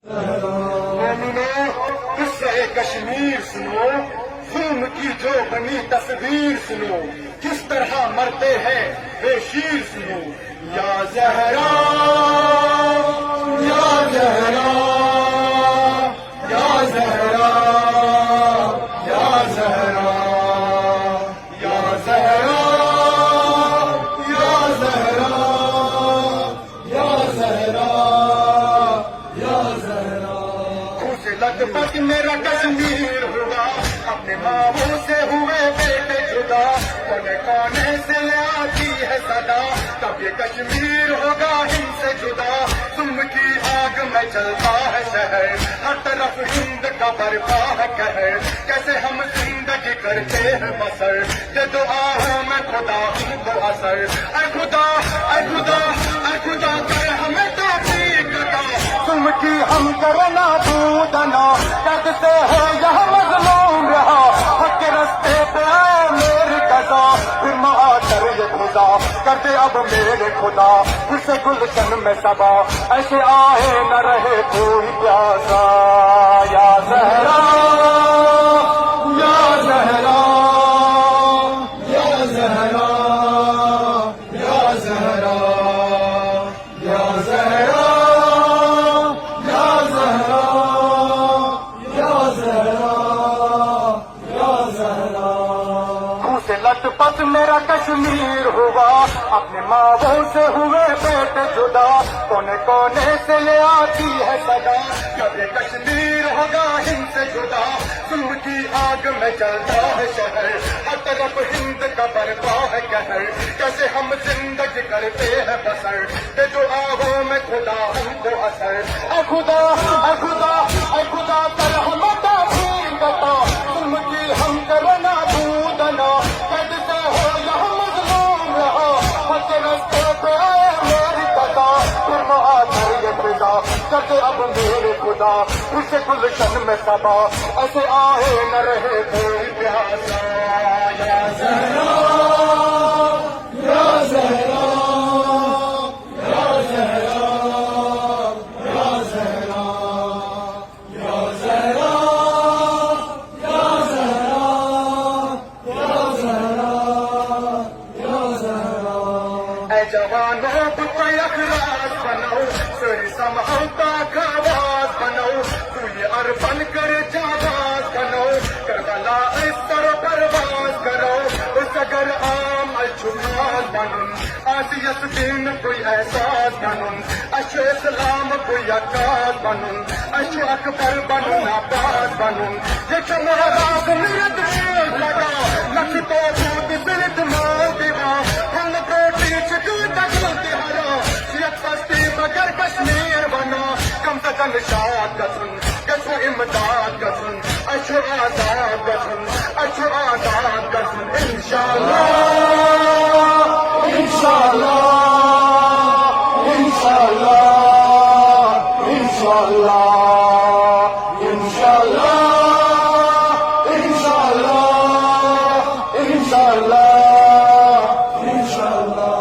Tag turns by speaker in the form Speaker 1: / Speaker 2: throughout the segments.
Speaker 1: مومنو قصہ کشمیر سنو، ظلم کی جو بنی تصویر سنو، کس طرح مرتے ہیں بے شیر سنو. یا زہرا یا زہرا یا زہرا یا زہرا یا زہرا یا زہرا یا زہرا یا زہرا. اسے لت پت میرا کشمیر ہوا، اپنے ماں سے ہوئے بیٹے جدا، کونے کونے سے آتی ہے صدا، تب یہ کشمیر ہوگا ہند سے جدا. تم کی آگ میں جلتا ہے شہر، ہر طرف ہند کا برپا ہے قہر، کیسے ہم زندگی کرتے ہیں بسر، دے دو آہوں میں خدا ہم کو اثر. اے خدا اے خدا اے خدا کر ہمیں توفیق عطا، تم کی ہم کرنا بودنا، کہتے ہیں یہ مظلوم رہا، حق کے رستے پہ آئے میری قضا، پھر معاشر یہ خدا کر دے اب میرے خدا، پھر سے گلشن میں صبا ایسے آئے نہ رہے کوئی پیاسا. یا زہرا یا زہرا یا زہرا یا زہرا یا زہرا یا زہرا یا زہرا یا زہرا. منہ سے لٹ پت میرا کشمیر ہوا، اپنے ماں سے ہوئے بیٹے جدا، کونے کونے سے یہ آتی ہے صدا، جب یہ کشمیر ہوگا ہند سے جدا. تم کی آگ میں جلتا ہے شہر، ہر طرف ہند کا برپا ہے قہر، کیسے ہم زندگی کرتے ہیں بسر، دے جو آہوں میں خدا ہم کو اثر. اے خدا اے خدا اے خدا کر ہم توفیق عطا، تم کی ہم کرنا بودنا، کہتے ہو یہ مظلوم رہا، حق کے رستے پہ آئے میری قضا، پھر معاشر یہ خدا کر دے اب میرے خدا، پھر سے گلشن میں صبا ایسے آئے نہ رہے کوئی پیاسا. یا زہرا یا زہرا یا زہرا یا زہرا یا زہرا یا زہرا یا زہرا یا زہرا. اے جوانوں کوئی اخلاص بنو، سر سنبھالتا کا آواز بنو، تو یہ اربن کر جاواز بنو، کربلا اس طرح پرواز کرو، اس اگر عام الجمال بنن، آسیت دین کوئی احساس بنن، اشو اسلام کوئی عکاس بنن، اشو اکبر بنن آباد بنن. یہ چمہراز مرد ریز لگا، لکھ تو بود برد مال دیوا، ہم کوٹی چکو تکلتی ہرا، سیت پستی مگر کشمیر بنا، کم تکن شاد گسن، گسو امداد گسن، اشو آزاد گسن، اشو آزاد گسن. انشاءاللہ انشاءاللہ انشاءاللہ انشاءاللہ انشاءاللہ انشاءاللہ انشاءاللہ انشاءاللہ.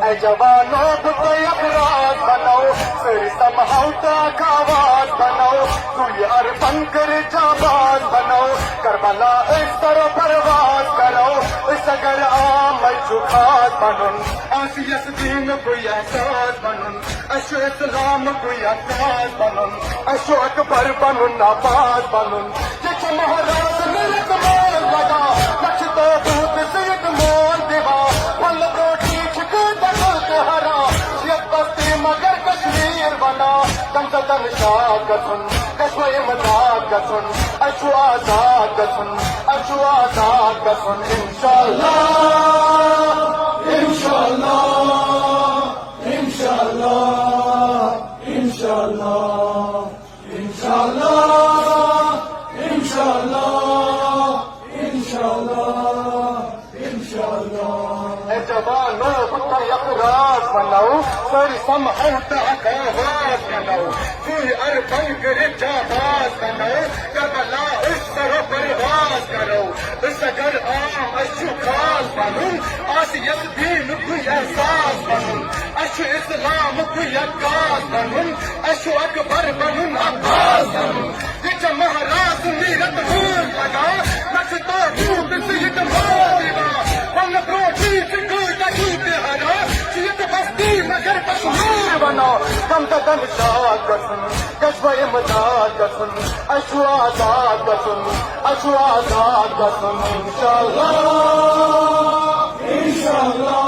Speaker 1: اے جوانوں کوئی افراد بنو، پھر سنبھالتا کا آواز بنو، تو یہ اربن کر جاواز بنو، کربلا اس طرح پرواز کرو، اس اگر عام الجخاز بنن، آسیت دین کوئی احساس بنن، اشو اسلام کوئی عکاس بنن، اشو اکبر بنن آباد بنن. یہ چمہراز مرد مال لگا، لکھ تو بود سید مال دیوا، پھل روٹی چھکو تکلتے ہرا، سیت بستی مگر کشمیر بنا، کم تن شاد گسن، کشو امداد گسن، اشو آزاد گسن، اشو آزاد گسن. انشاءاللہ انشاءاللہ انشاءاللہ انشاءاللہ انشاءاللہ انشاءاللہ انشاءاللہ انشاءاللہ. اے جوانوں کوئی اخراج بنو، سر سنبھالتا کا آواز بنو، کوئی اربن کر جاواز بنو، کربلا اس طرح پرواز کرو، اس اگر عام اشو خاص بنو، آسیت دین کوئی احساس بنن، اشو اسلام اسلام یکاس بنن اشو اکبر بنن عباس بنن یہ مہاراج نیرت بھول لگا نچتا روپ سیت ماریوا ون پروٹی سکھو تجوت ہرا سیت بستی مگر کشمیر بنا کم تدن شاد گسن کشو امداد گسن اشو آزاد گسن اشو آزاد گسن انشاءاللہ انشاءاللہ